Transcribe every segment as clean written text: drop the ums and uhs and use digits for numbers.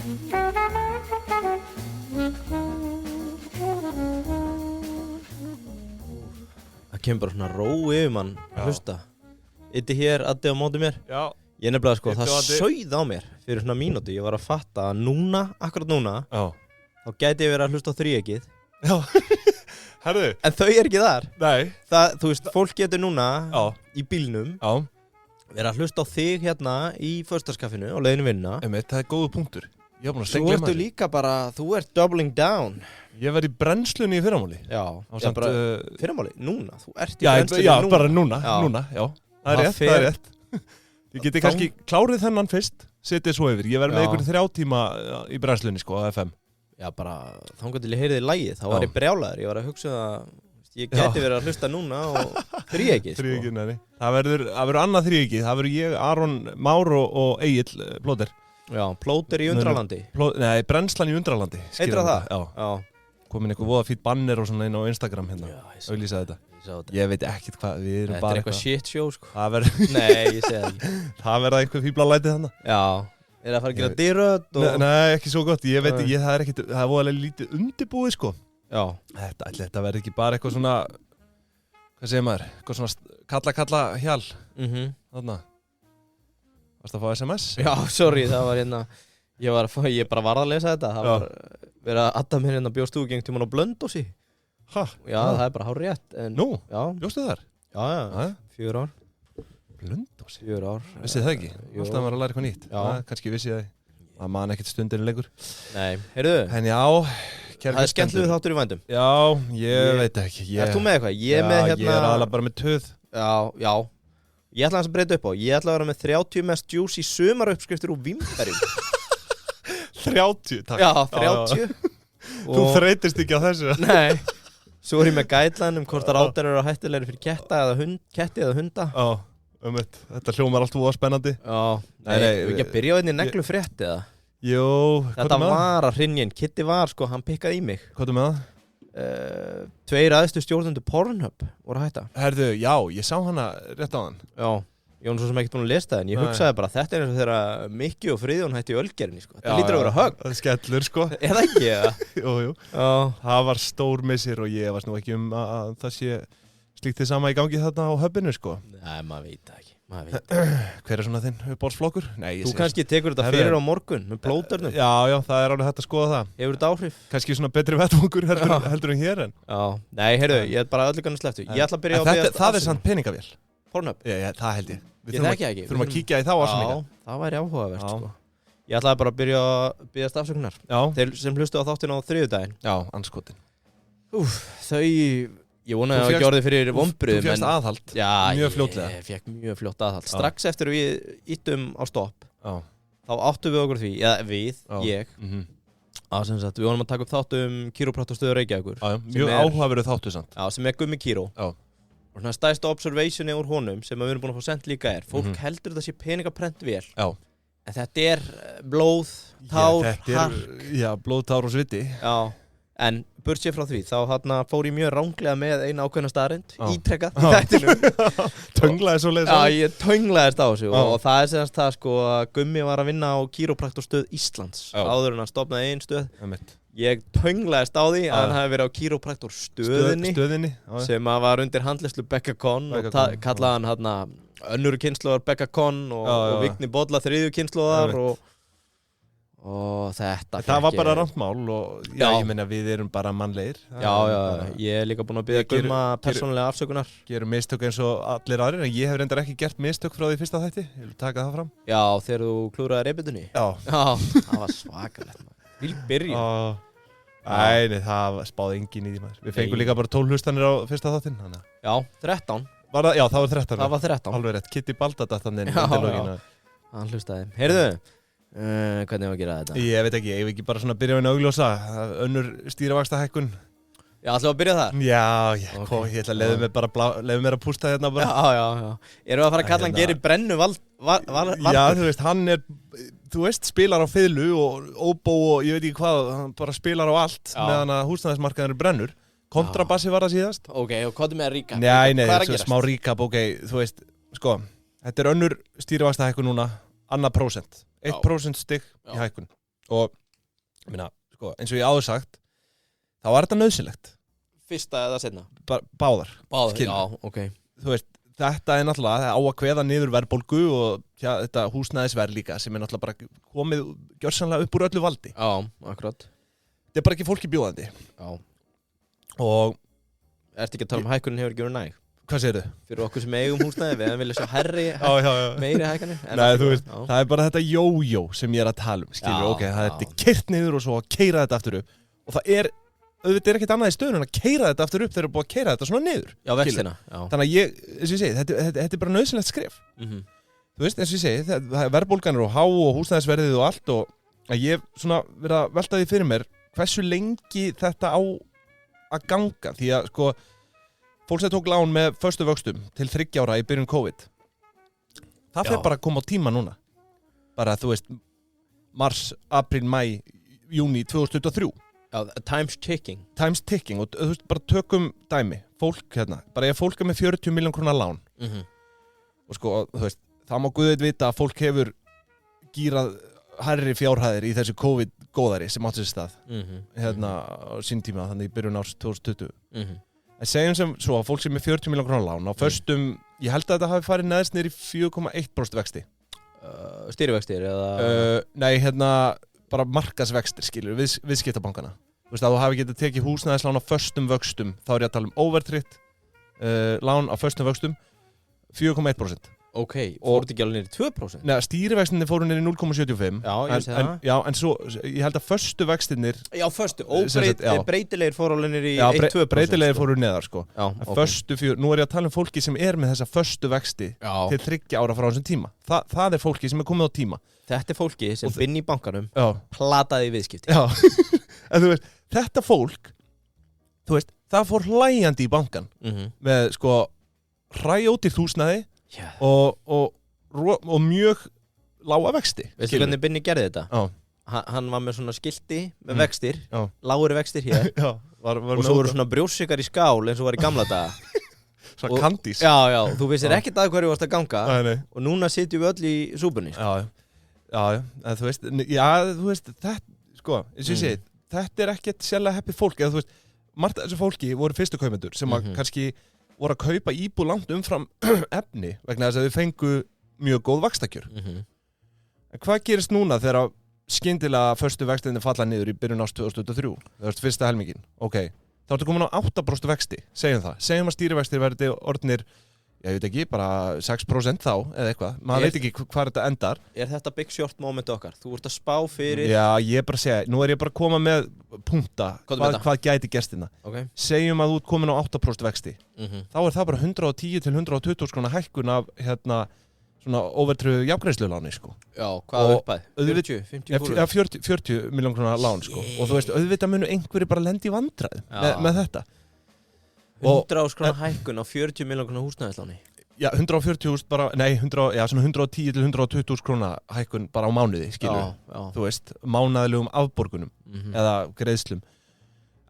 Það kemur bara svona ró yfir mann að hlusta. Ytti hér, Addi á móti mér. Já. Ég nefnilega sko, það sauð á mér fyrir svona mínútu. Ég var að fatta að núna, akkurat núna, þá gæti ég verið að hlusta á þríeykið. Já. Herðu. En þau ekki þar. Nei. Það, þú veist, fólk getur núna í bílnum verið að hlusta á þig hérna í föstudagskaffinu á leiðinu vinna. Það er góður punktur. Ég var búin að Svo ertu líka bara, þú ert doubling down. Ég var í brennslunni í fyrramáli. Já, bara fyrramáli, núna. Þú ert í brennslunni núna. Já, bara núna, já. Það er rétt. Ég geti kannski klárið þennan fyrst, setið svo yfir. Ég verð með einhverjum 3 tíma í brennslunni, sko, á FM. Já, bara þangað til ég heyrði lagið, þá var ég brjálaður. Ég var að hugsa ég geti verið að hlusta núna og þríeykið, sko. Þríeykið, nei. Það verður annað þríeykið. Það verður ég, Aron Már og Egill Plóter. Já, Plóter í Undralandi. Nei, brennslan í Undralandi. Heitir það? Já. Komin eitthvað voða fýtt banner og svona inn á Instagram hérna. Auglýsa þetta. Ég veit ekkert hvað, við erum bara eitthvað shit show, sko. Það verður... Nei, ég segi það ekki. Það verða einhver fíblalætið þannig. Já. Er það að fara að gera dyrrödd og... Nei, ekki svo gott. Ég veit ekki, það er voðalega lítið undirbúið, sko. Já. Þetta verður ekki bara eitthvað svona... Hvað segir maður? Eitthvað svona kalla hjal. Þarna. Varstu að fá SMS? Já, sorry, það var hérna... Ég bara varð að lesa þetta. Það var verið að adda mér hérna bjóst þú gengt tíman á Blönduósi. Hæ? Já, það er bara hárrétt. Nú? Já. Bjóstu þar? Já. 4 ár. Blönduósi? 4 ár. Vissið það ekki? Alltaf maður að læra eitthvað nýtt. Já. Kannski vissi það. Það man ekkert stundinu lengur. Nei, heyrðu. En já, það er skemmtilegur þáttur í vændum. Já, ég veit ekki. Ert þú með eitthvað? Ég er með hérna... Ég er alveg bara með töð. Já. Ég ætla að breyta upp á. Ég ætla að vera með 30 mest juicy sumaruppskriftir úr vínberjum. 30, takk. Já, 30. Þú þreytist ekki á þessu. Nei. Svo er ég með guideline hvort að rátar eru hættulegri fyrir ketti eða hunda. Já, þetta hljómar allt voða spennandi. Já. Nei, við ekki að byrja á einni neglu frétt eða? Jú, þetta var að hrynja inn. Kitty var sko, hann pikkaði í mig. Hvað er með það? 2 æðstu stjórnendur Pornhub voru að hætta. Herðu, já, ég sá hana rétt á hann. Já. Ég var svo sem ekki búin að lesa það, en ég hugsaði bara þetta er eins og þegar Mikki og Friðjón hætti í Ölgerinni, sko. Þetta lítur að vera högg. Það er skellur, sko. Er það ekki, eða? Jú. Það var stór missir og ég varst nú ekki að það sé slíkt þið sama í gangi þarna á hubinu, sko. Nei, maður veit það ekki. Hver er svona þinn uppáhaldsflokkur? Þú kannski tekur þetta fyrir á morgun með plóternum. Já, það er alveg hægt að skoða það. Hefur þetta áhrif? Kannski svona betri vettvangur heldur en hér en. Já, nei, heyrðu, ég er bara öllu kannski slepptu. Ég ætla að byrja á að það er samt peningavél. Pornhub? Já, það held ég. Ég þekki ekki. Þurfum að kíkja í þá ásanninga. Já, það væri áhugavert, sko. Ég ætlaði bara að byrja að biðjast afsökunar. Já. Þeir sem hlustu á þáttinn á þriðjudaginn. Já, andskotin. Ég vonaði að ég orði fyrir vonbrigðum. Þú fékkst aðhald. Já, mjög fljótlega. Ég fékk mjög fljótt aðhald. Strax eftir við íttum á stopp, þá áttum við okkur því, ég, að sem sagt, við vonum að taka upp þáttu Kírópraktorstöð Reykjavíkur. Mjög áhugaverður þáttu samt. Já, sem Gummi Kíró. Og svona stærsta observationi úr honum sem við erum búin að fá sent líka fólk heldur þetta sé peningaprent vel. Já. En þetta er blóð, tár, hark. Já, blóð, tár og sviti. Já. En burt sér frá því, þá fór ég mjög ránglega með eina ákveðna staðreynd, ítrekkað í þættinum. Tönglaði svo leiðis á? Já, ég tönglaðist á þessu og það er semast það sko að Gummi var að vinna á Kírópraktorstöð Íslands áður en að stofnaði ein stöð. Ég tönglaðist á því að hann hafi verið á Kírópraktorstöðinni sem var undir handleiðslu Becca Conn og kallaði hann önnur kynslóðar Becca Conn og Vigni Bolla þriðju kynslóðar og þetta það var bara rangt mál og ég meina við erum bara mannlegir. Já, ég er líka búinn að biðja Gumma persónulega afsökunar. Gerum mistök eins og allir aðrir en ég hef reyndar ekki gert mistök frá því fyrsta þætti. Ég vil taka það fram. Já, þegar þú klúraði reybitunni. Já, það var svakalegt. Vil byrja. Nei, það spáði enginn í því maður. Við fengum líka bara 12 hlustanir á fyrsta þáttin. Já, 13. Já, það var 13. Það var 13. Alveg rétt. Kitty Baldadat þannig. Já, hann hlustaði. Heyrðu, hvernig var að gera þetta? Ég veit ekki, ég vil ekki bara svona byrja á einu augljósa. Önnur stýrivaxtahækkun. Já, ætlum við að byrja þar? Já, ég ætla að leyfa mér að pústa hérna bara. Já. Erum við að fara að kalla hann Geiri Brennu Valdur? Já, þú veist, hann er, spilar á fiðlu og óbó og ég veit ekki hvað, hann bara spilar á allt meðan að húsnæðismarkaðurinn brennur. Kontrabassi var það síðast. Ok, og hvað er með recap? Nei, smá recap, ok, þú veist, sko, þetta er önnur stýrivaxtahækkun núna, annað prósent. 1% stig í hækkun. og sko, eins og ég áður sagt þá var þetta nauðsynlegt fyrsta eða seinna? Báðar, já, ok þú veist, þetta náttúrulega á að kveða niður verðbólgu og þetta húsnæðisverð líka sem náttúrulega bara komið gjörsamlega upp úr öllu valdi já, akkurat þetta bara ekki fólki bjóðandi já og ertu ekki að tala hækkunin hefur ekki verið næg? Hvað segirðu? Fyrir okkur sem eigum húsnæði, við vilja svo herri meiri hækkanir. Nei, þú veist, það bara þetta jójó sem ég að tala skilur, ok, það er keyrt niður og svo að keyra þetta aftur upp og það auðvitað ekkert annað í stöðun en að keyra þetta aftur upp þegar búið að keyra þetta svona niður. Já, vextina. Þannig að eins og ég segi, þetta bara nauðsynlegt skref. Þú veist, eins og ég segi, verðbólgan og há og húsnæðisverðið og allt og að ég svona verið að velta því fyrir mér hversu lengi þetta á að ganga því að sko fólk sem tók lán með föstu vöxtum til 3 ára í byrjun COVID það fer bara að koma á tíma núna bara þú veist mars, apríl, mæ, júni 2023 time's ticking og þú veist bara tökum dæmi fólk bara ef fólk með 40 miljón krónar lán og sko þú veist það má guðið vita að fólk hefur gírað hærri fjárhæðir í þessu COVID-góðari sem átti sér stað á sín tíma þannig í byrjun árs 2020 en segjum sem svo að fólk sem er 40 miljón krónar lán á föstum, ég held að þetta hafi farið neðst niður í 4,1% vexti stýrivextir eða nei, bara markasvextir skilur, viðskiptabankana þú veist að þú hafi getið tekið húsnæðislán á föstum vöxtum þá er ég að tala um overtryggt lán á föstum vöxtum 4,1%. Ok, fóruð ekki alveg niður í 2%? Nei, stýrivextinni fóru niður í 0,75. Já, ég sé það. Já, en svo, ég held að föstu vextinnir já, föstu, breytilegir fóru alveg niður í 1-2%. Já, breytilegir fóru neðar, sko. Já, ok. Föstu 4, nú er ég að tala um fólki sem er með þessa föstu vexti til 3 ára frá þessum tíma. Það er fólki sem er komið á tíma. Þetta er fólki sem vinn í bankanum, plataði í viðskipti. Já, en þú veist, þetta fólk, þú veist, það fór hlæjandi í bankan með, sko, hræjódýrt húsnæði og mjög lága vexti. Veistu hvernig Binni gerði þetta? Já. Hann var með svona skilti með vextir, lágri vextir hér og svo voru svona brjóssikar í skál eins og var í gamla daga. Svona kandís. Já, þú vissir ekkert að hverju varst að ganga nei. Og núna sitjum við öll í súpunni. Já, en þú veist, þetta, sko, eins og ég segi, þetta er ekkert sérlega heppið fólk, eða þú veist, margt af þessu fólki voru fyrstu kaupendur sem að kannski voru að kaupa íbúð langt umfram efni vegna þess að þau fengu mjög góð vaxtakjör. En hvað gerist núna þegar skyndilega föstu vextinni falla niður í byrjun árs 2023? Það er fyrsta helmingin. Ok, þá ertu komin á 8% vexti, segjum það. Segjum að stýrivextir verði orðnir, ég veit ekki, bara 6% þá eða eitthvað. Maður veit ekki hvað þetta endar. Er þetta big short moment okkar? Þú ert að spá fyrir... Já, ég bara segja, nú er ég bara að koma með punkta, hvað gæti gestina. Okay. Segjum að þú ert komin á 8% vexti. Þá er það bara 110 til 120 skrona hækkun af svona overtröðu jafngreiðsluláni, sko. Já, hvað er uppæð? 40 miljón krónar lán, sko. Og þú veist, auðvitað munu einhverju bara lendi í vandræðum með þetta. 100 krónar hækkun á 40 miljón krónar húsnæðisláni. Já, 140 bara, nei, svona 110 til 120 krónar hækkun bara á mánuði, skilur. Þú veist, mánaðilegum afborgunum eða greiðslum.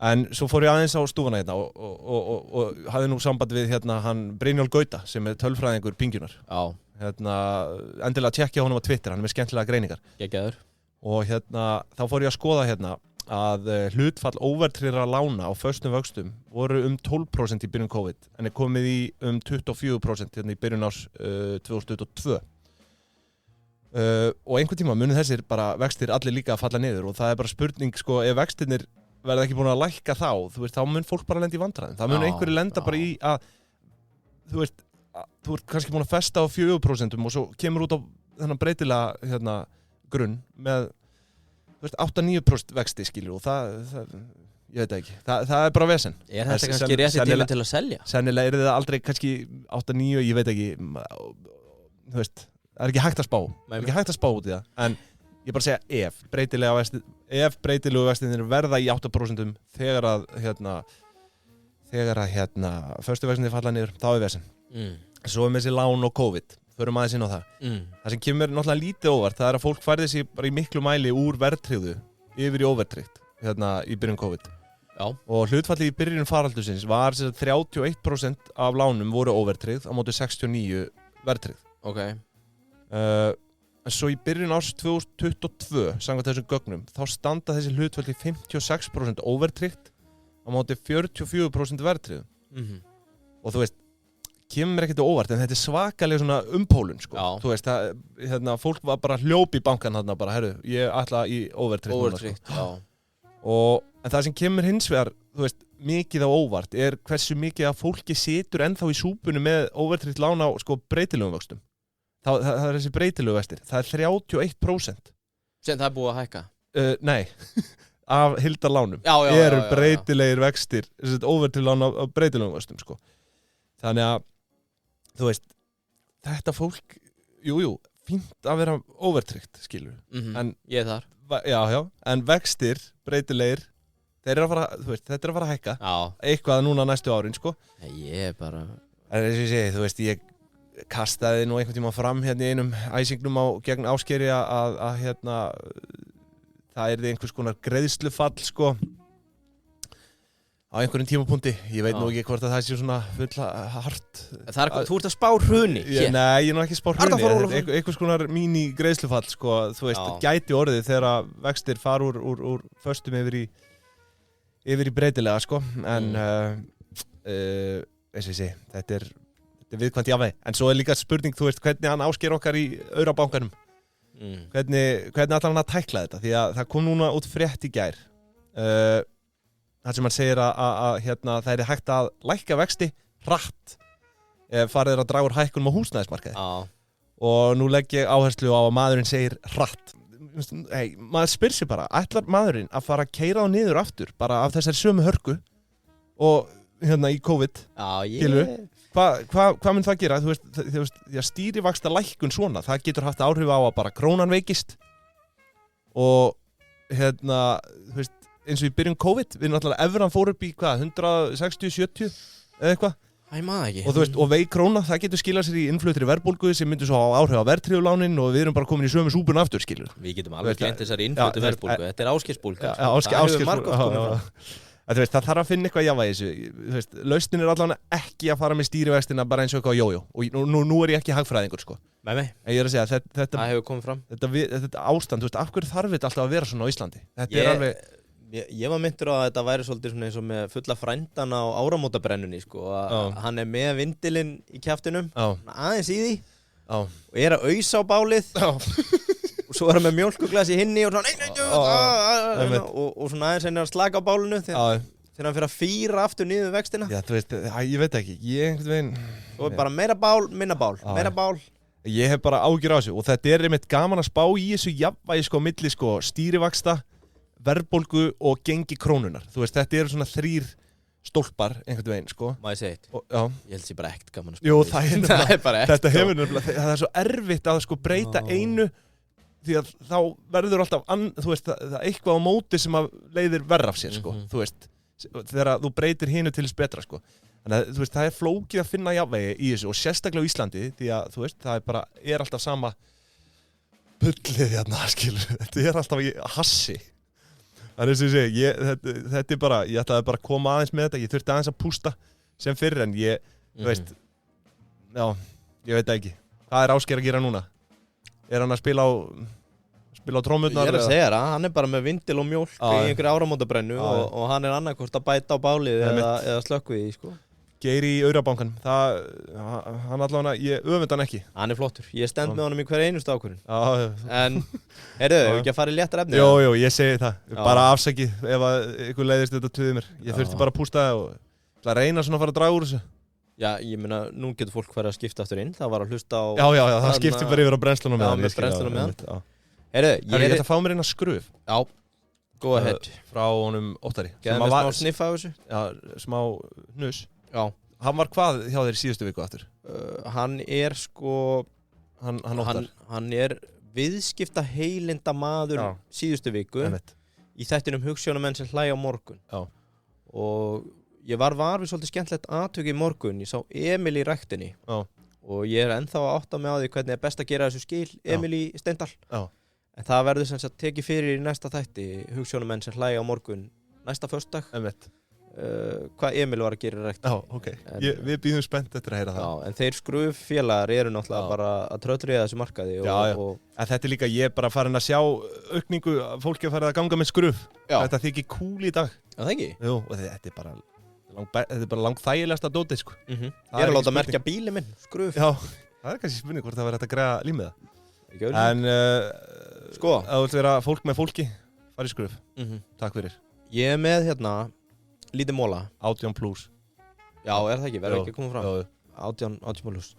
En svo fór ég aðeins á stúfana hérna og hafði nú samband við hann Brynjólf Gauta sem er tölfræðingur Pingjunar. Já. Endilega tjekkja honum á Twitter, hann er með skemmtilega greiningar. Geggjaður. Og þá fór ég að skoða að hlutfall óvertryggðra lána á föstum vöxtum voru 12% í byrjun COVID en er komið í 24% í byrjun árs 2022 og einhvern tíma munu þessir bara vextir allir líka að falla niður og það er bara spurning sko ef vextirnir verða ekki búin að lækka þá þú veist þá mun fólk bara lenda í vandræðum það mun einhverju lenda bara í að þú veist þú ert kannski búin að festa á 4% og svo kemur út á þennan breytilega grunn með 8-9% vexti skilur og það ég veit ekki, það er bara vesen. Er þetta kannski rétti tími til að selja? Sennilega er það aldrei kannski 8-9, ég veit ekki þú veist, það er ekki hægt að spá ekki hægt að spá út í það, en ég bara segja ef breytilegu vextinir verða í 8% þegar að föstu vextinir falla niður, þá er vesen svo með þessi lán og COVID förum aðeins inn á það. Það sem kemur náttúrulega lítið óvart, það er að fólk færði sig bara í miklu mæli úr verðtryggðu yfir í óvertryggt í byrjun COVID. Já. Og hlutfallið í byrjun faraldursins var 31% af lánum voru óvertryggð á móti 69 verðtryggð. Ok. en svo í byrjun árs 2022 samkvæmt þessum gögnum þá standa þessi hlutföll í 56% overtryggt á móti 44% verðtryggðum og þú veist kemur mér ekkert óvart en þetta svakalega svona umpólun sko. Þú veist það fólk var bara hljóp í bankan þarna bara herru ég ætla í overtryggt sko. En það sem kemur hins vegar þú veist mikið á óvart hversu mikið að fólki situr ennþá í súpunni með overtryggt lán á sko breytilegum vöxtum það þessi breytilegu vextir það 31% sem það búið að hækka nei af hildarlánum breytilegir vextir overtryggt lán á breytilegum vöxtum sko. Þannig að þú veist, þetta fólk, fínt að vera overtryggt, skilur. En ég þar. En vextir, breytilegir, þetta er að fara að hækka. Eitthvað núna næstu árin, sko. Ég bara... En þess að ég segi, þú veist, ég kastaði nú einhvern tíma fram hérna í einum æsingnum gegn Ásgeiri að það yrði einhvers konar greiðslufall, sko. Á einhverjum tímapunkti, ég veit nú ekki hvort að það sé svona full hart. Þú ert að spá hruni hér? Nei, ég er nú ekki að spá hruni, einhvers konar míní greiðslufall, sko, þú veist, gæti orðið þegar vextir fara úr föstum yfir í breytilega, sko, en eins og ég sé, þetta er viðkvæmt jafnveg, en svo líka spurning, þú veist, hvernig hann Ásgeir okkar í Aurabankanum, hvernig ætlar hann að tækla þetta, því að það kom núna út frétt í gær, það sem hann segir að það er hægt að lækka vexti hratt farið að draga úr hækkunum á húsnæðismarkaði og nú legg ég áherslu á að maðurinn segir hratt maður spyr sig bara, ætlar maðurinn að fara að keyra á niður aftur bara af þessari sömu hörku og í COVID hvað mun það gera? Þú veist, stýrivaxta lækkun svona, það getur haft áhrif á að bara krónan veikist og þú veist eins og í byrjun COVID, við náttúrulega evran fór upp í 160-70 eða eitthvað. Og þú veist, og veik króna, það getur skilað sér í innflutri verðbólgu sem myndir svo á áhrif á verðtryggðulánin og við erum bara komin í sömu súpun aftur, skilur. Við getum alveg gleymt þessari innflutri verðbólgu, þetta er Ásgeirsbólga. Þú veist, það þarf að finna eitthvað jávægi þessu. Þú veist, lausnin er allavega ekki að fara með stýrivextina bara eins og eitthvað jójó. Og nú er ég ekki hagfræðingur, sko. Nei. En ég er að segja, það hefur komið fram. Þetta ástand, þú veist, af hverju þarf þetta alltaf að vera svona á Íslandi? Þetta er alveg... Ég var myndur á að þetta væri svolítið svona eins og með fulla frændan á áramótabrennunni sko, að hann er með vindilinn í kjaftinum, aðeins í því og er að ausa á bálið og svo er hann með mjólkuglas í hinni og svona og svona aðeins hann er að slaka á bálinu þegar hann fyrir að fýra aftur niður vextina. Já, þú veist, ég veit ekki, ég einhvern veginn... Svo er bara meira bál, minna bál, meira bál. Ég hef bara ágjur á þessu og þetta er einmitt gaman að spá í þessu jafnvægi sko milli sko stýrivaxta verðbólgu og gengi krónunar. Þú veist, þetta eru svona 3 stólpar einhvern veginn, sko. Má ég segja eitt? Ég held sér bara ekkert gaman að spila. Jú, það er bara ekkert. Þetta hefur nefnilega, það er svo erfitt að sko breyta einu því að þá verður alltaf, þú veist, það eitthvað á móti sem að leiðir verra af sér, sko. Þú veist, þegar þú breytir hinu til þess betra, sko. Þannig að, þú veist, það er flókið að finna jafnvægi í þessu og sérstaklega á Íslandi því að, þú veist, það er bara, alltaf sama bullið hérna, skilur. Þetta er alltaf í hassi. Það er eins og ég segi, þetta er bara, ég ætlaði bara að koma aðeins með þetta, ég þurfti aðeins að pústa sem fyrr en ég, þú veist, ég veit ekki, hvað er Ásgeir að gera núna? Er hann að spila á trómurnar? Ég er að segja það, hann er bara með vindil og mjólk í einhverju áramótabrennu og hann er annarkvort að bæta á bálið eða slökku því, sko. Geir í Aurabankanum, hann allavega, ég öfund hann ekki. Hann er flottur, ég stend með honum í hverju einustu ákvörðun. En, hefur ekki að fara í léttar efni? Jú, ég segi það, bara afsakið ef að ykkur leiðist þetta tuðið mér. Ég þurfti bara að pústa það og reyna svona að fara að draga úr þessu. Já, ég meina, nú getur fólk farið að skipta aftur inn, það var að hlusta á... Já, það skiptir bara yfir á brennslunum meðan. Já, með brennslunum meðan. Ég ætla að fá mér inn að skruf. Já, go ahead. Frá honum Óttari. Geðum við smá sniffa af þessu? Já, smá hnus. Já. Hann var hvað hjá þér síðustu viku aftur? Hann er sko... Hann er viðskipta heilinda maður síðustu viku í þættinum Hugsjónamenn sem hlæja á morgun. Já. Og ég var við svolítið skemmtilegt atvik í morgun. Ég sá Emil í ræktinni. Já. Og ég er ennþá að átta mig á því hvernig er best að gera þessu skil, Emil í Steindal. Já. En það verður sem sagt tekið fyrir í næsta þætti Hugsjónamenn sem hlæja á morgun næsta föstudag. hvað Emil var að gera í ræktinni. Já, ok. Við býðum spennt eftir að heyra það. Já, en þeir skrúffélagar eru náttúrulega bara að tröllriða þessu markaði. En þetta líka, ég er bara farin að sjá aukningu, fólki að fara að ganga með skruff. Þetta þykir cool í dag. Já, það ekki? Jú, og þetta er bara langþægilegasta dótið, sko. Ég er að láta merkja bílinn minn, skruff. Já, það kannski spurning hvort það var hægt að græða límið það. En sko, að þú vilt vera fólk með fólki, fara í skruff. Takk fyrir. Ég er með hérna lítið móla. 18 plus. Já, er það ekki? Verður ekki að koma fram? 18 plus.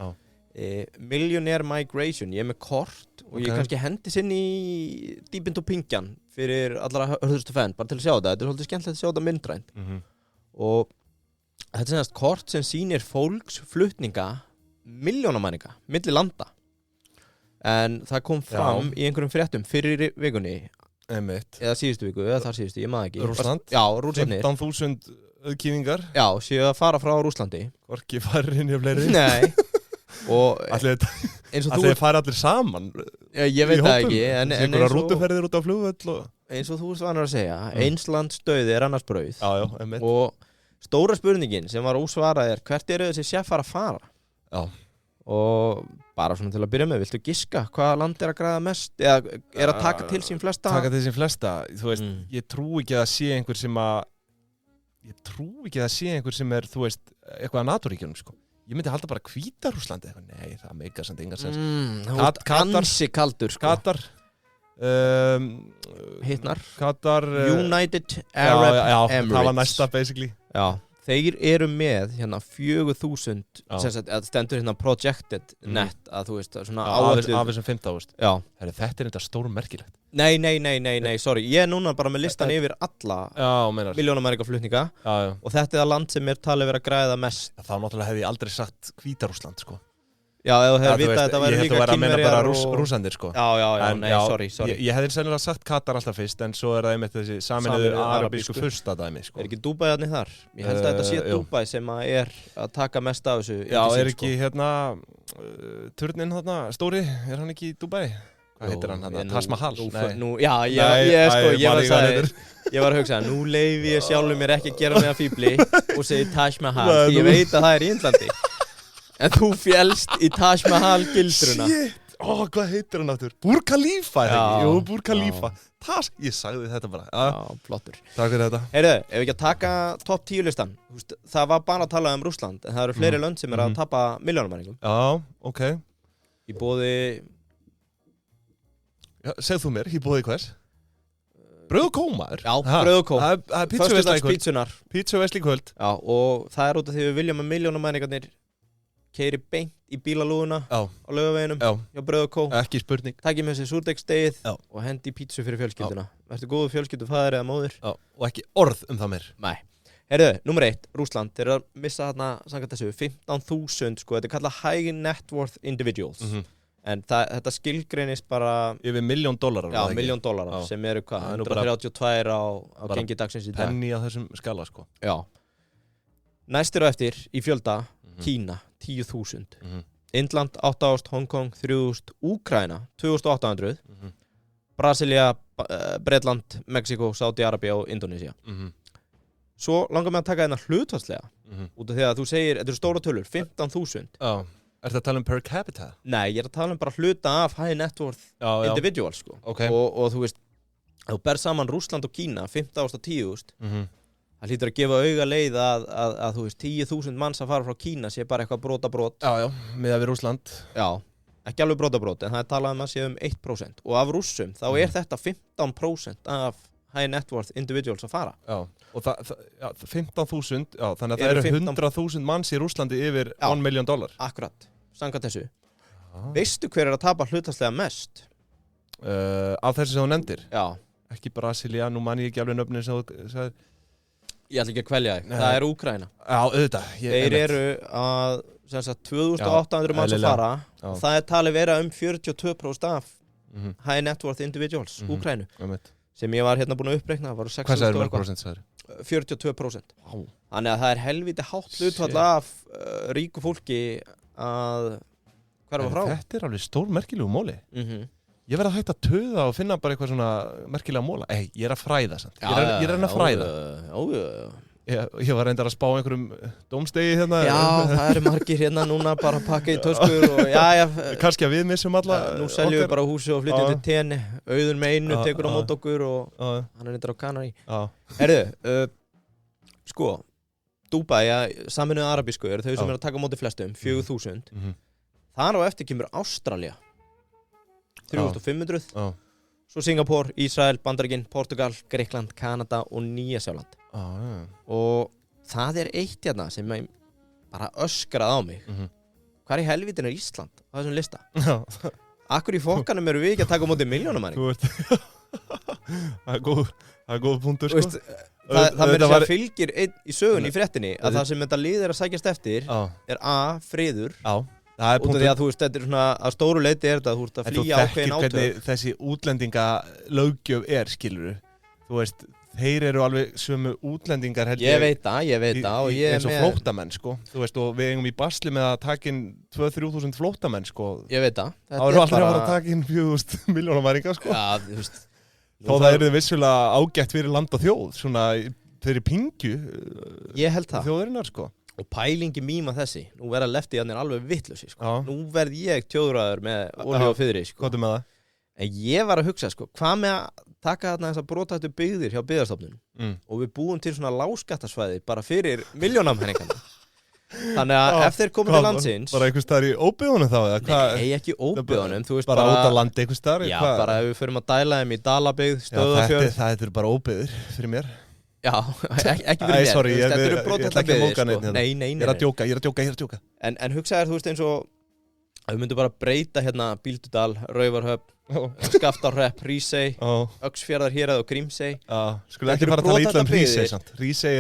Millionaire Migration. Ég er með kort og ég kannski hendis inn í Deep into Pingjan fyrir allra hörðustu fenn, bara til að sjá þetta. Þetta er svolítið skemmtilegt að sjá þetta myndrænt. Og þetta er semast kort sem sýnir fólksflutninga milljónamæninga, milli landa. En það kom fram í einhverjum fréttum fyrir vikunni. Eða síðustu viku, eða þar síðustu, ég maður ekki. Rússland? Já, Rússlandnir. 15.000 auðkýfingar. Já, séu að fara frá Rússlandi. Hvorki farin í fleiri. Nei. Og eins og þú fara allir saman. Ég veit það ekki. En einhverja rútuferðir út á flugvöll. Eins og þú vanar að segja, eins lands dauði er annars brauð. Já, og stóra spurningin sem var ósvarað er, hvert eru þessi chefar að fara? Já. Og bara svona til að byrja með, viltu giska hvaða land er að græða mest eða er að taka til sín flesta? Taka til sín flesta, þú veist, ég trú ekki að sé einhver sem er, þú veist, eitthvað að NATO-ríkjunum, sko. Ég myndi halda bara Hvíta-Rússlandi eitthvað, nei, það meikar samt engan sens. Ansi kaldur, sko. Katar, Hitnar. Katar, United Arab Emirates. Það var næsta, basically. Já. Þeir eru með hérna 4.000 að stendur hérna projected net að þú veist svona áætluð af þessum 15.000. Já. Þetta er þetta stórmerkilegt. Nei, sorry. Ég er núna bara með listan yfir alla milljónamæringaflutninga og þetta er það land sem er talið verið að græða mest. Þá náttúrulega hefði ég aldrei sagt Hvíta-Rússland, sko. Já, ef þú hefði vitað að þetta væri líka Kínverjar og Rússandir, sko. Já, nei, sorry. Ég hefði sennilega sagt Katar alltaf fyrst, en svo er það einmitt þessi Sameinuðu arabísku furstadæmi, sko. Er ekki Dubai þarna þar? Ég held að þetta sé Dubai sem er að taka mest af þessu. Já, er ekki hérna turninn þarna stóri, er hann ekki í Dubai? Hvað heitir hann þarna? Taj Mahal? Já, ég var að hugsa, nú leyfi ég sjálfur mér ekki að gera mig að fíbli og segi Taj Mahal, því ég veit að það er í Indlandi. En þú fjælst í Taj Mahal gildruna. Shit, hvað heitir hann aftur? Burj Khalifa, ekki? Jú, Burj Khalifa. Ég sagði þetta bara. Já, flottur. Takk fyrir þetta. Heyrðu, ef við ekki að taka topp 10 listan. Það var bara að tala um Rússland, en það eru fleiri lönd sem að tapa milljónamæningum. Já, ok. Í boði... Já, segð þú mér, í boði hvers? Brauð og kó, maður. Já, brauð og kó. Það er pítsuveisla Pítsuveisla í kvöld. Já, og það er út af því við viljum að milljónamæningarnir keyri beint í bílalúðuna á Laugaveginum hjá Brauð og kó. Ekki spurning. Takki með þessi súrdegsstegið og hendi pítsu fyrir fjölskylduna. Vertu góðu fjölskyldu, faðir eða móðir. Já, og ekki orð það mér. Nei. Heyrðu, nummer 1, Rússland. Þeir eru að missa þarna, samkvæmt þessu, 15.000, sko. Þetta er kallað high net worth individuals. En þetta skilgreinist bara... Yfir $1 million. Já, $1 million, sem eru hvað? 132 á gengi dagsins í dag. Penny á þessum skala, sko. Já. Næstir og eftir, í fjölda, Kína, 10.000. Indland, 8.000, Hong Kong, 3.000, Úkraina, 2.800. Brasilia, Bretland, Mexiko, Saudi-Arabia og Indonesia. Svo langar mig að taka hérna hlutfallslega. Út af því að þú segir, þetta eru stóra tölur, 15.000. Já. Er það að tala um per capita? Nei, ég er að tala um bara hluta af high net worth individual, sko. Okay. Og þú veist, ef þú ber saman Rússland og Kína, 15.000 og 10.000, það hlýtur að gefa auga leið að þú veist, 10.000 manns að fara frá Kína sé bara eitthvað brotabrót. Já, miðað við Rússland. Já, ekki alveg brotabrót, en það er talað um að sé 1%. Og af Rússum, þá er þetta 15% af high net worth individuals að fara. Já, og 15.000, já, þannig að það eru 100.000 manns í Rússlandi yfir $1 million. Akkurat, samkvæmt þessu. Veistu hver er að tapa hlutfallslega mest? Af þessu sem þú nefndir? Já. Ekki Brasilia, nú man ég ekki alveg nöfnin sem þú sagðir. Ég ætla ekki að kvelja þig, það er Úkraina. Já, auðvitað. Þeir eru að 2.800 manns að fara og það er talið vera 42% af high net worth individuals, Úkraínu, sem ég var hérna búin að uppreikna. Hvað sagðir mörgprosent sagðir? 42%. Þannig að það er helviti hátt hlutfall af ríku fólki að hverfa frá. Þetta er alveg stór merkilegu móli. Ég verði að hægt að töða og finna bara eitthvað svona merkilega móla. Ég er að fræða samt. Ég er að fræða. Ég var reyndar að spá einhverjum dómstegi hérna. Já, það eru margir hérna núna bara að pakka í töskur og já. Kannski að við missum alla nú seljum við bara húsi og flytjum til Tenni. Auður með einu, tekur á mót okkur og hann reyndar á Kanari. Herðu, sko, Dubai, Saminuðu Arabísku eru þau sem að taka á móti flestum, 4.000. Þar á eftir kemur Ástralía, 3.500. Svo Singapore, Ísrael, Bandaríkin, Portugal, Grikkland, Kanada og Nýja-Sjáland. Og það eitt hérna sem bara öskrað á mig. Hvar í helvítin Ísland á þessum lista? Akkur í fokkanum eru við ekki að taka á móti milljónamæring? Það góð punktur, sko. Það meira sér fylgir í sögunni í fréttinni að það sem þetta lið að sækjast eftir A, friður. Út af því að þú veist, þetta svona að stóru leyti þetta að þú ert að flýja ákveðin átök. Hvernig þessi útlendingalöggjöf skilurðu. Þú veist, þeir eru alveg sömu útlendingar held ég veit það og ég eins og flóttamenn, sko. Þú veist, og við eigum í basli með að taka inn 2-3.000 flóttamenn, sko. Ég veit það. Það eru aldrei að taka inn 4.000 milljónamæringa, sko. Já, þú veist. Þó það eru vissulega ágætt fyrir land og þjóð, svona fyrir pingju. Ég held það. Þjóðarinnar, sko. Og pælingi mýma þessi, nú verða lefti hann alveg vittlausi, sko. Nú verð ég tjóðraður með olíu og fiðri, sko. Hvað með það? En ég var að hugsa, sko, hvað með að taka þarna þessar brotættu byggðir hjá byggðarstofnun og við búum til svona lágskattasvæði bara fyrir milljónamæringarna. Þannig að ef þeir komið til landsins... Bara einhvers staðar í óbyggðunum þá, eða hvað? Nei, ekki óbyggðunum, þú veist bara... Bara út á landi einhvers staðar? Já, bara ef við förum að dæla þeim í Dalabyggð, Stöðvarfjörð... Já, þetta eru bara óbyggðir fyrir mér. Já, ekki fyrir mér. Sorry, þetta eru brotættar byggðir, sko. Nei. Ég er að djóka. En hugsaðir, þú veist, eins og að við myndum bara breyta hérna Bíldudal, Raufarhöfn, Skaftárhrepp, Hrísey, Öxfjarðar, Hérað og Grímsey. Skulle ekki fara að tala illa Hrísey, sant? Hrísey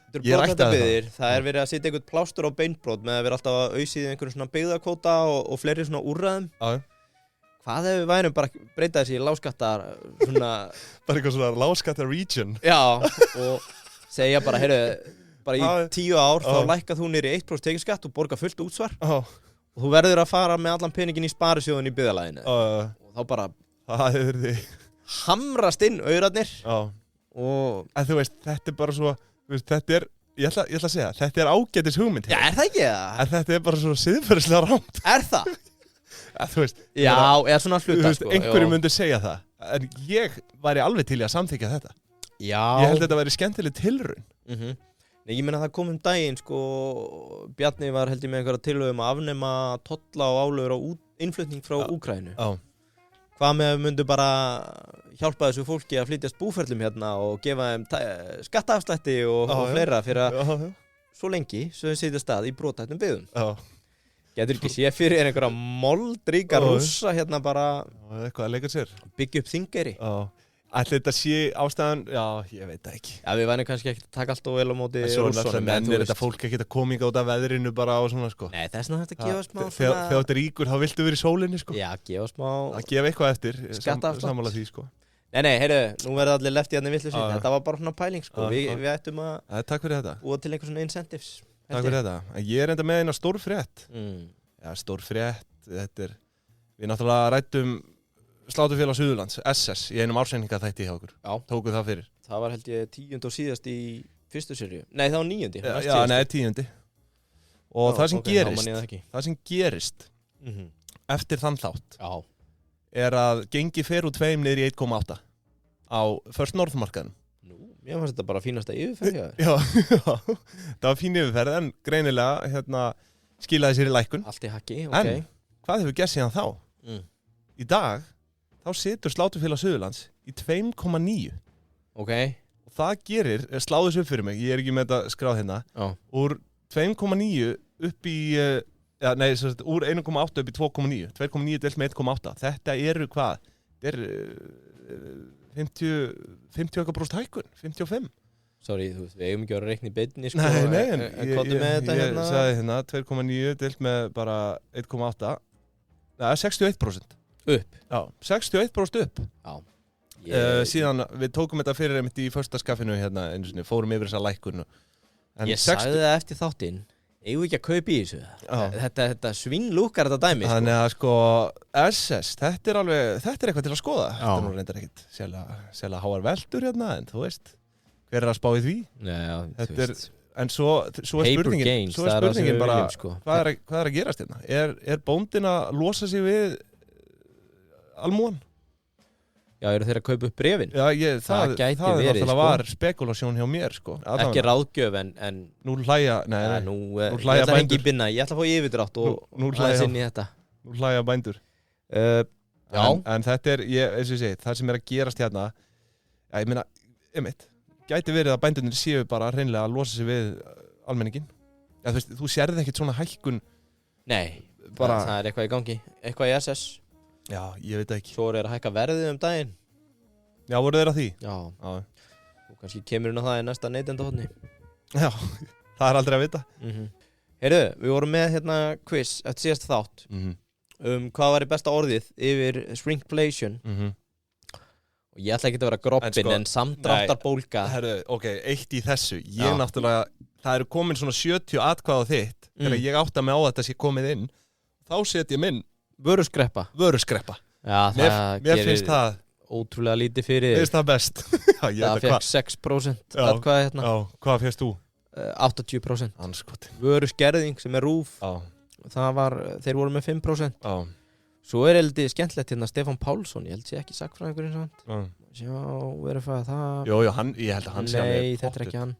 Þetta eru brotættar byggðir. Það verið að setja einhvern plástur á beinbrot með að vera alltaf að auðsýði einhverjum svona byggðakvóta og fleiri svona úrræðum. Hvað ef við værum bara að breyta þessi lágskattar svona... Bara eitthvað svona lágskattar region. Já, og segja bara, heyrðu, bara í 10 ár þá lækkað þú niður í 1% tekjuskatt og borga fullt útsvar. Og þú verður að fara með allan peningin í sparisjóðun í byggðalaginu. Og þá bara... Það hefur því... Hamrast inn aurarnir. Og... En þú veist, þetta bara svo... Þú veist, þetta ég ætla að segja, þetta ágætis hugmynd. Já, það ekki það? En þetta bara svo siðferðislega rámt. Það? Þú veist, já, eða svona hluta, sko. Einhverju myndi segja það. En ég væri alveg til í að samþykja þetta. Já. Ég held að þetta væri skemmtileg tilraun. Nei, ég meina það kom daginn, sko, Bjarni var held ég með einhverja tillögum að afnema tolla og álögur á innflutning frá Úkraínu. Hvað með að myndu bara hjálpa þessu fólki að flytjast búferlum hérna og gefa þeim skattaafslætti og fleira fyrir að svo lengi svo þeim setja stað í brotættum byggðum. Getur ekki sé fyrir einhverja moldríka rússa hérna bara eitthvað að leika sér. Byggja upp Þingeyri. Ætli þetta sé ástæðan, já, ég veit það ekki. Já, við værum kannski ekki að taka allt og vel á móti rússunum. En þetta fólk ekki að kominga út af veðrinu bara og svona, sko. Nei, þess vegna þetta gefa smá svona... Þegar þetta er ríkur, þá viltu vera í sólinni, sko. Já, gefa smá... Að gefa eitthvað eftir, sammála því, sko. Nei, heyrðu, nú verður allir lefti hérna vitlausir. Þetta var bara svona pæling, sko. Við ættum að... Takk fyrir þetta. Búa til einhver svona incentives. Takk fyrir þetta. Ég er enda með eina stór frétt. Já, stór frétt. Þetta er... Við náttúrulega ræddum Sláturfélag Suðurlands, SS, í einum ársendingaþætti hjá okkur. Já. Tóku það fyrir. Það var held ég 10. og síðast í fyrstu seríu. Nei, það var 9. Já, nei, 10. Og það sem gerist eftir þann þátt er að gengi fer úr 2 niður í 1,8 á First North markaðnum. Mér fannst þetta bara fínasta yfirferð. Já, það var fín yfirferð en greinilega skilaði sér í lækkun. Allt í hakki, ok. En hvað hefur gerst síðan þá? Í dag þá situr Sláturfélag Suðurlands í 2,9. Ok. Og það gerir, sláðu þessu upp fyrir mig, ég er ekki með þetta skráð hérna, úr 2,9 upp í, úr 1,8 upp í 2,9. 2,9 delt með 1,8. Þetta eru hvað? Þetta er 50% hækkun, 55. Sorry, þú veist, við eigum ekki að reikna í beinni, sko. Nei, en ég sagði hérna 2,9 delt með bara 1,8. Það er 61%. Upp? Já, 61% upp. Já. Síðan við tókum þetta fyrir einmitt í första skaffinu hérna, fórum yfir þessa lækkun. Ég sagði það eftir þáttinn, eigum við ekki að kaupa í þessu. Þetta svínlúkar þetta dæmi, sko. Þannig að sko, SS, þetta er eitthvað til að skoða. Þetta er nú reyndar ekkert sérlega háar veldur hérna, en þú veist, hver að spá í því? Já, en svo er spurningin bara, sko. Hvað er að gerast hérna? Er bóndin að losa sig við almúan? Já, eru þeir að kaupa upp bréfin? Já, það náttúrulega var spekulasjón hjá mér, sko. Ekki ráðgjöf, en... Nú hlæja, nú hlæja bændur. Ég ætla að fá yfirdrátt og aðeins inn í þetta. Nú hlæja bændur. Já. En þetta eins og ég segi, það sem er að gerast hérna, ég meina, gæti verið að bændurnir séu bara hreinlega að losa sig við almenningin. Ja, þú sérði ekkert svona hækkun. Nei, það er eitthvað í gangi. Eitthvað í SS. Já, ég veit ekki. Svo er að hækka verðið daginn. Já, voru þeir að því? Já. Þú kannski kemur inn á það í næsta neytendahotni. Já, það er aldrei að vita. Heyrðu, við vorum með hérna quiz eftir síðast þátt hvað var besta orðið yfir shrinkflation. Og ég ætla ekki að vera groppin en samdráttarbólga. Herru, eitt í þessu. Ég náttúrulega, það eru komin svona 70 atkvæð á þitt þegar ég átta mig á að þetta sé komið inn. Þá set ég minn Vöruskreppa. Já, mér finnst það ótrúlega lítið fyrir. Mér finnst það best. Það fekk 6% atkvæði hérna. Já, hvað fegst þú? 80%. Anskotin. Vöruskerðing sem er RÚV. Þeir voru með 5%. Já. Svo er heldur skemmtilegt hérna Stefán Pálsson, ég held sé ekki sagnfræðingurinn samt. Já, verið það. Jó, ég held að hann sé Nei, þetta er ekki hann.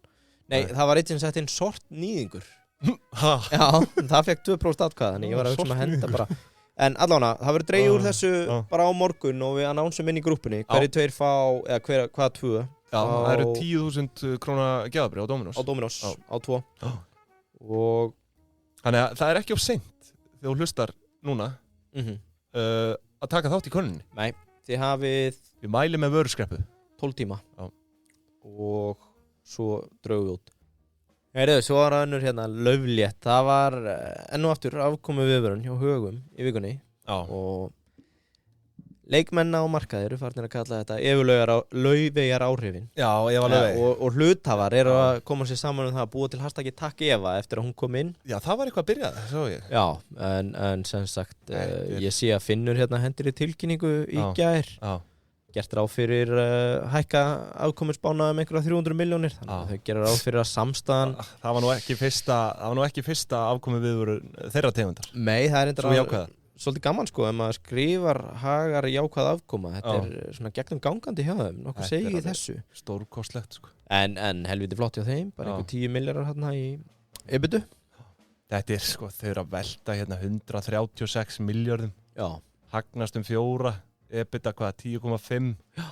Nei, það var eitt sem sett inn sortnýðingur. Ha? Já, það fekk 2% atkvæði, þannig ég var að hugsa að henda bara. En allána, það verður dreigið úr þessu bara á morgun og við announcum inn í grúppunni hverju tveir fá, eða hvaða tvö. Já, það eru 10.000 króna gjafabréf á Dominos. Á Dominos, á 2. Og þannig að það er ekki of seint þegar þú hlustar núna að taka þátt í könninni. Nei, þið hafið... Við mælum með vöruskreppu. 12 tíma. Já. Og svo draugum við út. Heyrðu, svo var önnur hérna lauflétt. Það var enn og aftur afkomu viðvörun hjá Högum í vikunni. Já. Og leikmenn á markaði eru farnir að kalla þetta laufeyjar áhrifin. Já, Eva Laufey. Og hluthafar eru að koma sér saman það að búa til hashtaggi Takk Eva eftir að hún kom inn. Já, það var eitthvað að byrja, svo ég. Já, en sem sagt, ég sé að Finnur hérna hendur í tilkynningu í gær. Já. Gert ráð fyrir hækka afkomuspána einhverja 300 milljónir. Þannig að þau gerir ráð fyrir að samstæðan... Það var nú ekki fyrsta afkomu viðvörun þeirra tegundar. Nei, það er svo jákvæðar. Svolítið gaman sko, ef maður skrifar hagar jákvæð afkoma. Þetta er svona gegnum gangandi hjá þeim. Nokkuð segi í þessu. Stórkostlegt sko. En helviti flott hjá þeim. Bara einhver 10 milljarðar hérna í EBITu. Þetta er sko, þau eru að velta hérna 136 milljörðum. Já. Hagnast 4. EBITDA hvað, 10,5. Já.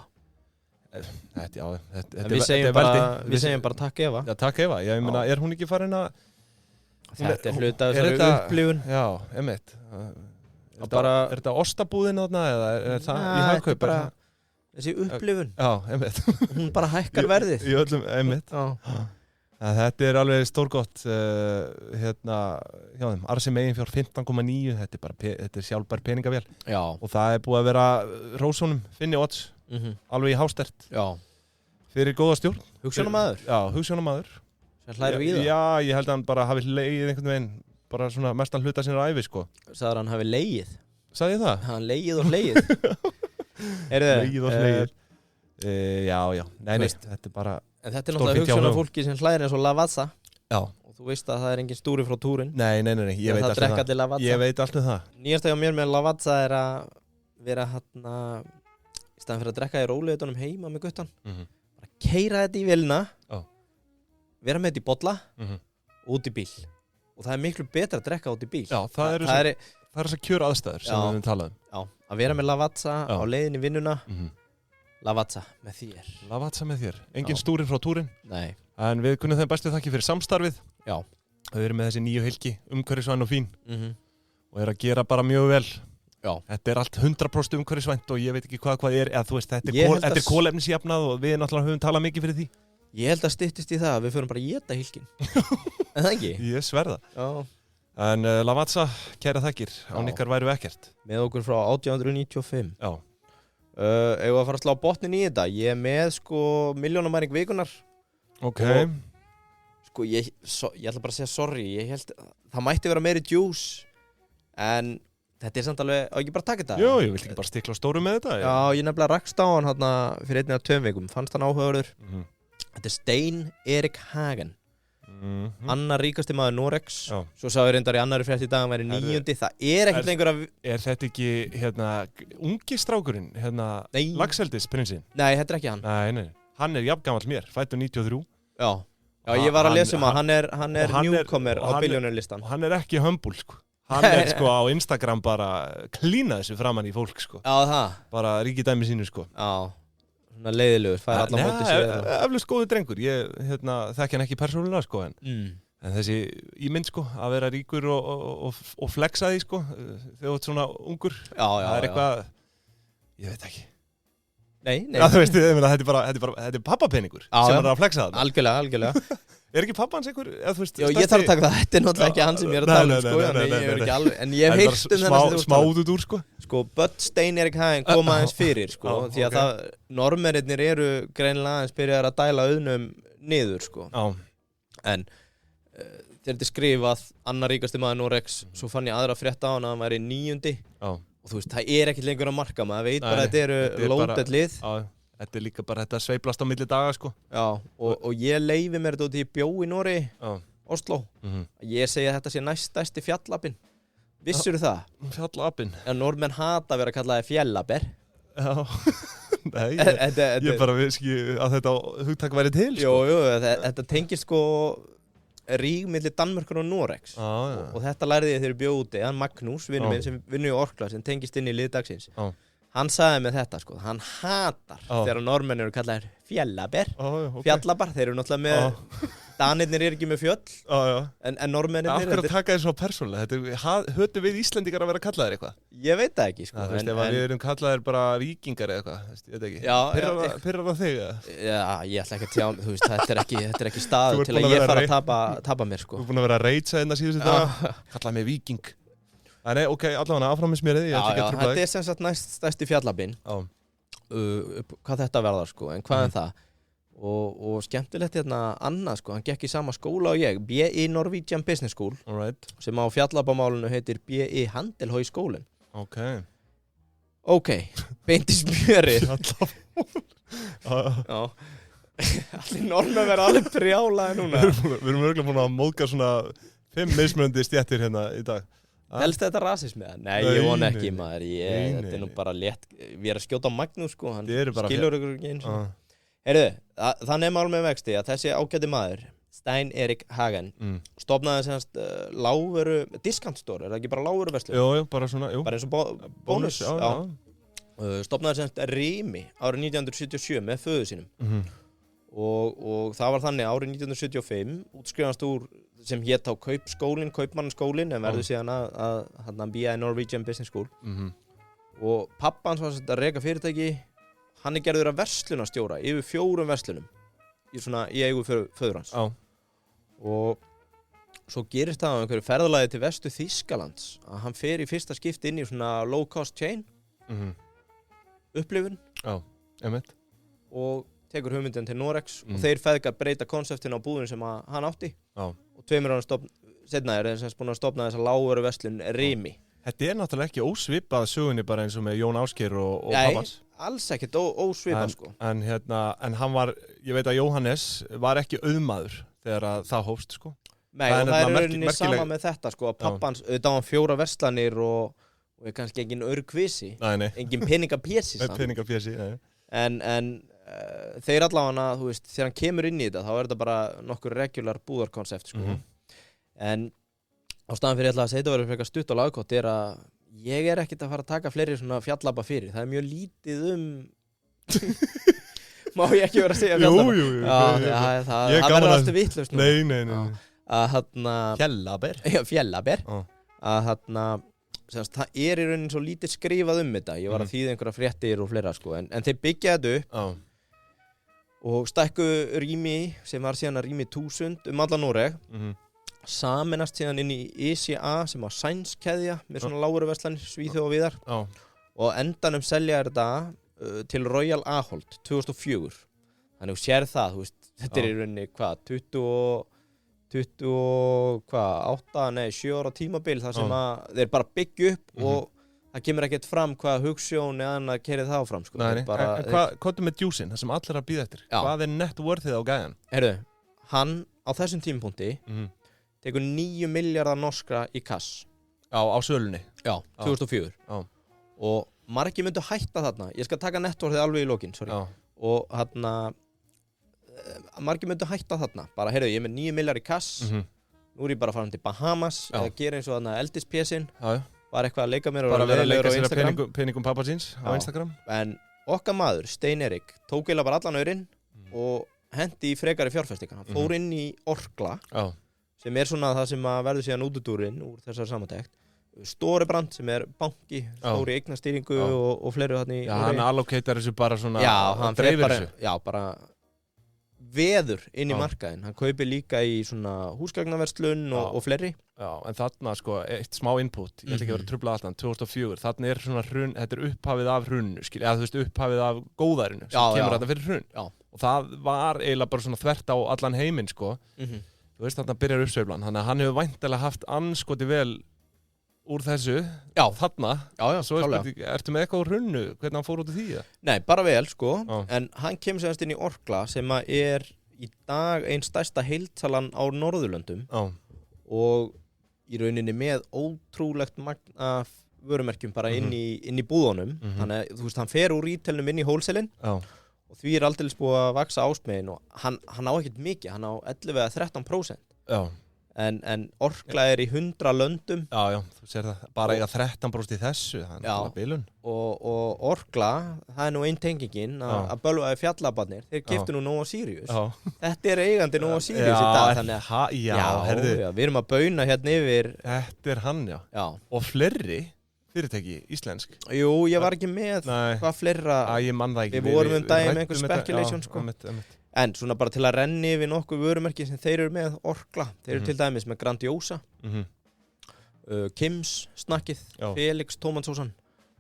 Við segjum bara Takk Eva. Já, Takk Eva. Ég meina, er hún ekki farin að... Þetta er hluta af þessari upplifun. Já, einmitt. Er þetta ostabúðin þarna eða er það í Hagkaup? Bara þessi upplifun. Já, einmitt. Hún bara hækkar verðið. Í öllum, einmitt. Já. Þetta er alveg stórgott hérna hjá þeim. Arsi meginfjár 15,9. Þetta er sjálfbær peningavél. Já. Og það er búið að vera Rósónum, Finni Odds, alveg í hástert. Já. Fyrir góða stjórn. Hugsjónamaður. Já, hugsjónamaður. Sem hlæri við það. Já, ég held að hann bara hafi legið einhvern veginn, bara svona mestan hluta sinna ævi, sko. Sagður hann hafi legið? Sagði ég það? Hann legið og legið. Legið og legið. Já, nei, þetta er bara... En þetta er náttúrulega hugsun af fólki sem hlæðir eins og Lavazza. Já. Og þú veist að það er engin stúri frá túrin. Nei, ég veit allt um það. Ég veit allt um það. Nýjasta hjá mér með Lavazza er að vera hérna, í staðan fyrir að drekka í rólegutunum heima með guttan, bara keyra þetta í vélina, vera með þetta í bolla, út í bíl. Og það er miklu betra að drekka út í bíl. Já, það er þessar kjör aðstæður sem við höfum talað um. Já, að vera með Lavazza á leiðinni í vinnuna. Lavazza með þér. Lavazza með þér. Engin stúrin frá túrin. Nei. En við kunnum þeim bestu þakki fyrir samstarfið. Já. Þau eru með þessi nýju helgi, umhverfisvæn og fín. Og eru að gera bara mjög vel. Já. Þetta er allt 100% umhverfisvænt og ég veit ekki hvað er. Eða þú veist, þetta er kolefnisjafnað og við náttúrulega höfum talað mikið fyrir því. Ég held að styttist í það að við förum bara að éta helgin. En það ekki? Ég sverða. Já. En Lavazza, kæra þakkir. Án ykkar væru ekkert. Með okkur frá 1895. Já. Ef að fara að slá botnin í þetta. Ég er með sko milljónamæring vikunar. Ok. Og, sko ég ætla bara að segja sorry. Ég held það mætti vera meiri juice. En þetta er samt alveg, á ekki bara taka þetta. Jú, ég vil ekki bara stikla stóru með þetta. Já, ég nefnilega rakst á hann hérna fyrir 1 eða 2 vikum. Fannst hann áhugaverður. Þetta Stein Erik Hagen annar ríkasti maður Noregs svo sá ég reyndar í annari frétt í dag hann væri 9. það ekkert lengur að Er þetta ekki ungi strákurinn Laxeldis prinsinn? Nei, þetta ekki hann Nei, hann jafngamall mér, fæddur 93 Já, ég var að lesa hann er newcomer á billjónarlistan og hann ekki humble sko hann sko á Instagram bara klína þessu framan í fólk sko Já, það bara ríkidæmi sínu sko Já Svona leiðilegur, fær alla móti sér eflaust góður drengur, ég þekki hann ekki persónulega sko en þessi ímynd sko, að vera ríkur og flexa því sko þegar þú ert svona ungur það er eitthvað, ég veit ekki Nei þú veist, þetta er pappapeningur sem er að flexa það Algjörlega Er ekki pappa hans einhver, eða þú veist Já, ég þarf að taka það, þetta er náttúrulega ekki hann sem ég er að tala sko en ég hef heyrt þennan smáðut úr sko Sko, Bödd Stein Erik Hagen kom aðeins fyrir sko því að normennir eru greinilega aðeins byrjaðar að dæla auðnum niður sko en þegar þetta er skrifað annar ríkasti maður Noregs svo fann ég aðra frétta á hann að hann væri 9. og þú veist, það er ekkert lengur að marka maður veit bara að þetta eru loaded lið Þetta er líka bara þetta sveiplast á milli daga sko Já, og ég leyfi mér þetta út í bjó í Nóri Oslo Ég segi að þetta sé næststærsti fjallabinn Vissirðu það? Fjallabinn En normenn hata að vera kallaði fjallaber Já Nei, ég bara veist ekki að þetta hugtak væri til sko Jú, þetta tengist sko rík milli Danmörkur og Noregs og þetta lærði ég þegar bjó úti hann Magnús, vinur minn sem vinnur í Orkla sem tengist inn í lið dagsins Hann sagði með þetta sko, hann hatar þegar normenn eru kallaðir fjallaber, fjallabar, þeir eru náttúrulega með, danirnir eru ekki með fjöll, en normennir eru... Af hverju að taka þér svo persónulega? Höfum við Íslendingar að vera kallaðir eitthvað? Ég veit það ekki sko. Þú veist, ef við erum kallaðir bara víkingar eða eitthvað, ég veit ekki. Pirrar það þig eða? Já, ég ætla ekki að tjá, þú veist, þetta er ekki staður til að ég fara að tapa mér sko. Þú er búin að vera að reitsa hérna síðustu daga, kallaði mig víking. Nei, ok, allavega áfram með smérið, ég ætla ekki að trúpa þig. Þetta er sem sagt næststærsti fjallabinn, hvað þetta verðar sko, en hvað það? Og skemmtilegt hérna annað sko, hann gekk í sama skóla og ég, BI Norwegian Business School, sem á fjallabamálinu heitir BI Handelhøyskolen. Ok, beint í smjörið. Já, allir normenn verða alveg brjálaði núna. Við erum örgulega búin að móðga svona 5 mismunandi stjettir hérna í dag. Helst þetta rasismi? Nei, ég vona ekki maður, þetta er nú bara létt, við erum að skjóta á Magnús sko, hann skilur ykkur ekki eins og Heyrðu, þannig er mál með vexti að þessi ágæti maður, Stein Erik Hagen, stofnaði semst lágvöru, discount store, er það ekki bara lágvöruverslun? Jú, bara svona, jú. Bara eins og bónus, já. Stofnaði semst Rimi árið 1977 með föðu sínum og það var þannig árið 1975 útskrifast úr sem hét á kaupmannaskólinn en verður síðan að BI Norwegian Business School og pappa hans var að reka fyrirtæki hann er gerður að verslunarstjóra yfir 4 verslunum í eigu föður hans og svo gerist það á einhverju ferðalagi til vestu Þýskalands að hann fer í fyrsta skipti inn í svona low cost chain upplifun og tekur hugmyndin til Noregs og þeir feðgar breyta konseptinu á búðinu sem hann átti og 2 árum setna er þess búin að stofna þessa lágvöru verslun Rimi. Þetta er náttúrulega ekki ósvipað sögunni bara eins og með Jón Ásgeir og pappans. Nei, alls ekkert ósvipað sko. En hann var, ég veit að Jóhannes var ekki auðmaður þegar það hófst sko. Nei, og það er rauninni sama með þetta sko að pappans auðvitað á hann 4 verslanir og er kannski engin örgvisi, engin peningapési en þeir allavega, þú veist, þegar hann kemur inn í þetta þá er þetta bara nokkur regular búðarkonsept sko. En ástæðan fyrir ég ætla að segja þetta verður frekar stutt og lagkott er að ég er ekkert að fara að taka fleiri svona fjallaba fyrir, það er mjög lítið má ég ekki vera að segja fjallaba? Jú. Það verður alltaf vitlaust nú. Nei. Fjallaber. Að það er í rauninni svo lítið skrifað þetta, ég var að þýða einhverja fréttir og fleira sko, en þeir byggja þetta upp og stækku Rimi sem var síðan að Rimi 1000 alla Noreg saminast síðan inn í ICA sem var sænskeðja með svona lágvöruverslanir Svíþjóð og víðar og endanum selja þetta til Royal Ahold 2004 þannig að þú sér það, þú veist, þetta er í rauninni hvað, 7 ára tímabil þar sem að þeir bara byggja upp og það kemur ekkert fram hvað hugsjón eða annað kerið það fram sko. Nei, hvað er með djúsin, það sem allir að býða eftir? Já. Hvað er net worthið á gæjan? Heyrðu, hann á þessum tímapunkti tekur 9 miljardar norskra í kass. Já, á sölunni. Já, 2004. Já. Og margir myndu hætta þarna. Ég skal taka net worthið alveg í lokin, sorry. Já. Og margir myndu hætta þarna. Bara, heyrðu, ég er með 9 miljardar í kass. Nú er ég bara að fara til Bahamas, eða gera eins og þarna eldispésinn. Já. Bara eitthvað að leika mér og bara vera að leika sér að peningum pappa síns á Instagram. En okkar maður, Stein Erik, tók eiginlega bara allan aurinn og hendi í frekari fjárfestingar. Hann fór inn í Orkla, sem er svona það sem verður síðan útudúrinn úr þessar samantekt. Storebrand sem er banki, stóri eignastýringu og fleiri þarna í... Já, hann allocatar þessu bara svona... Já, hann dreifir þessu. Já, bara veður inn í markaðinn. Hann kaupir líka í svona húsgagnaverslun og fleiri. Já, en þarna sko, eitt smá input, ég ætla ekki að vera að trufla allan, 2004, þarna er svona hrun, þetta er upphafið af hrunnu, eða þú veist, upphafið af góðærinu, sem kemur þarna fyrir hrun. Já. Og það var eiginlega bara svona þvert á allan heiminn, sko. Þú veist, þarna byrjar uppsveiflan, þannig að hann hefur væntanlega haft anskoti vel úr þessu, þarna. Já, svo ertu með eitthvað úr hrunnu, hvernig hann fór út af því? Nei, bara vel, sko, en hann kemur semst inn í Orkla, sem er í dag ein stærsta heildsalan á Norðurlöndum og í rauninni með ótrúlegt magn af vörumerkjum bara inn í búðunum. Þannig að þú veist, hann fer úr retailnum inn í wholesale-in og því er aldeilis búið að vaksa ásmegin og hann á ekkert mikið, hann á 11-13%. Já. En Orkla er í 100 löndum. Já, þú sér það. Bara eiga 13% í þessu, það er alveg bilun. Og Orkla, það er nú einn tengingin að bölvaði fjallabarnir, þeir keyptu nú Nova Sirius. Þetta er eigandi Nova Sirius í dag, þannig að við erum að bauna hérna yfir. Þetta er hann, já. Og fleiri fyrirtæki, íslensk. Jú, ég var ekki með hvað fleira. Ég man það ekki. Við vorum daginn með einhver speculation, sko. En svona bara til að renni við nokkuð vörumerki sem þeir eru með Orkla. Þeir eru til dæmis með Grandiosa, Kims snakkið, Felix tómatsósan,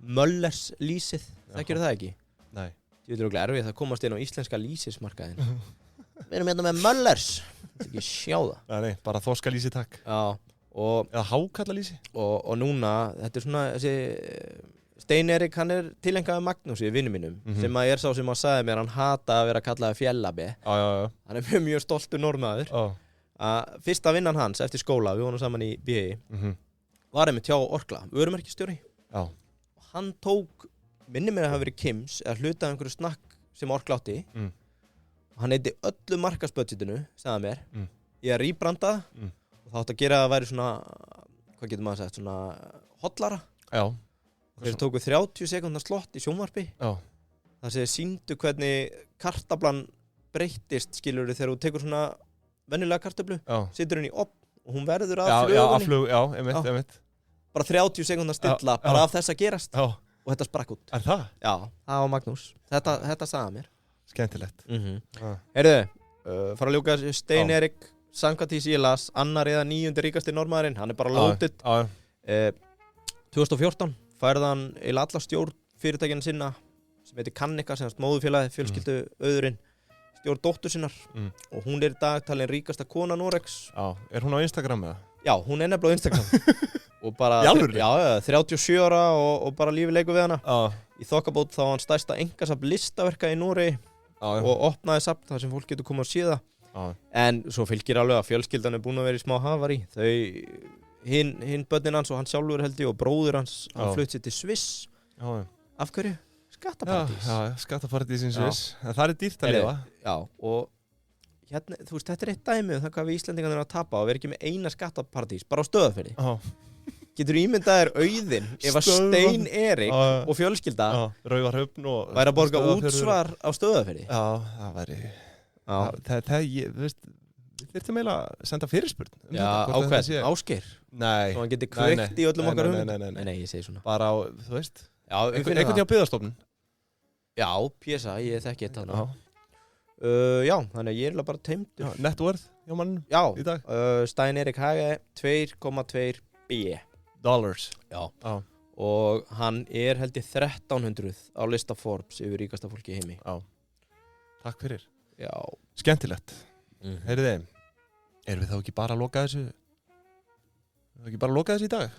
Möllers lýsið. Þekkirðu það ekki? Nei. Ég veit ekki erfið að komast inn á íslenska lýsismarkaðin. Við erum hérna með Möllers. Þetta er ekki sjá það. Nei, bara þorska lýsi takk. Já. Eða hákalla lýsi. Og núna, þetta er svona þessi... Stein Erik, hann er tilengaður Magnúsi, vinnu mínum, sem að er sá sem að sagði mér, hann hata að vera kallaði fjellabbi. Hann er mjög stoltur norðmaður. Fyrsta vinnan hans eftir skóla, við vorum saman í BI, var einmitt hjá Orkla, vörumerkjastjóri. Og hann tók, minni mér að hafa verið Kims, eða hlutað einhverju snakk sem Orkla átti. Og hann heiti öllu markaðsbudgetinu, sagði mér, í að rýbranda og það átti að gera að væri svona, hvað getur maður sagt, svona hotlara. Já. Þeir tóku 30 sekúndar slott í sjónvarpi. Já. Það sem sýndu hvernig kartablan breyttist, skilur þegar þú tekur svona venjulega kartöflu, setur henni í opn og hún verður að flugunni. Já, einmitt. Bara 30 sekúndar stilla, bara af þess að gerast. Já. Og þetta sprakk út. Er það? Já, það var Magnús. Þetta sagði mér. Skemmtilegt. Heyrðu, fara að ljúka Stein Erik, samkvæmt því sem ég las, annar eða 9. ríkasti norðmaðurinn, hann er bara loaded. 2014 færði hann eða alla stjórn fyrirtækina sinna sem heitir Kannika, sem móðurfélagið, fjölskyldu auðurinn, stjórn dóttur sinnar og hún er í dag talin ríkasta kona Noregs. Já, er hún á Instagram eða? Já, hún er nefnilega á Instagram. Og bara 37 ára og bara lífið leikur við hana. Í þokkabót þá hann stærsta engasafn listaverka í Noregi og opnaði safn þar sem fólk getur komið að sé það. En svo fylgir alveg að fjölskyldan er búin að vera í smá hafari. Hinn börnin hans og hann sjálfur held ég og bróður hans, hann flutt sér til Sviss. Af hverju? Skattaparadís. Já, skattaparadís í Sviss. Það er dýrt að lifa. Já, og hérna, þú veist, þetta er eitt dæmi það hvað við Íslendingar erum að tapa og vera ekki með eina skattaparadís, bara á Stöðvarfirði. Getur ímyndað þér auðinn ef að Stein Erik og fjölskylda Raufarhöfn og væri að borga útsvar á Stöðvarfirði? Já, það væri... Við þurftum eiginlega að senda fyrirspurn. Já, ákveð, Ásgeir. Nei. Svo hann geti kveikt í öllum okkar Nei, ég segi svona. Bara á, þú veist, einhvern hjá Byggðastofnun. Já, PSA, ég þekki þetta hana. Já, þannig að ég er bara teimtur. Net worth hjá mannum í dag? Stein Erik Hage, 2,2 B. Dollars. Já. Og hann er held ég 1300 á lista Forbes yfir ríkasta fólki í heimi. Já. Takk fyrir. Já. Skemmtilegt. Heyrðu erum við þá ekki bara að loka þessu? Erum við ekki bara að loka þessu í dag?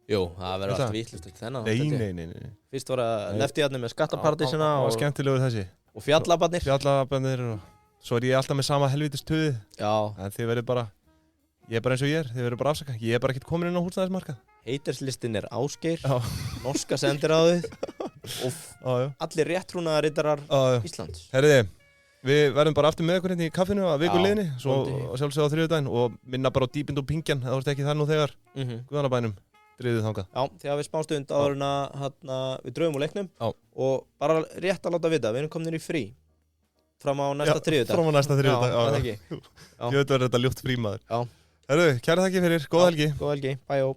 Jú, það verður allt vítlust þennan. Nei. Fyrst var að leftiðarnir með skattapartísina og skemmtilegur þessi. Og fjallabarnir. Fjallabarnir og svo ég alltaf með sama helvítis tuðið. Já. En þið verður bara, ég bara eins og ég þið verður bara afsaka. Ég bara ekkert komin inn á húsnæðismarkað. Heiterslistin Ásgeir, norska sendiráðið og allir réttrúnaðariddarar Íslands. Herriði, við verðum bara aftur með ykkur hérna í kaffinu að viku liðni, svo sjálfsögðu á þriðjudaginn og minna bara á Dýpind og Pingjan, það vorst ekki það nú þegar Guðanabænum driðið þangað. Já, þegar við spástund áður en að við draugum úr leiknum og bara rétt að láta vita, við erum komin í frí fram á næsta þriðjudag. Fram á næsta þriðjudag, já. Ég veit að þetta ljúft frí maður. Herru, kæra þakki fyrir, góða helgi. Góða helgi, bæjó.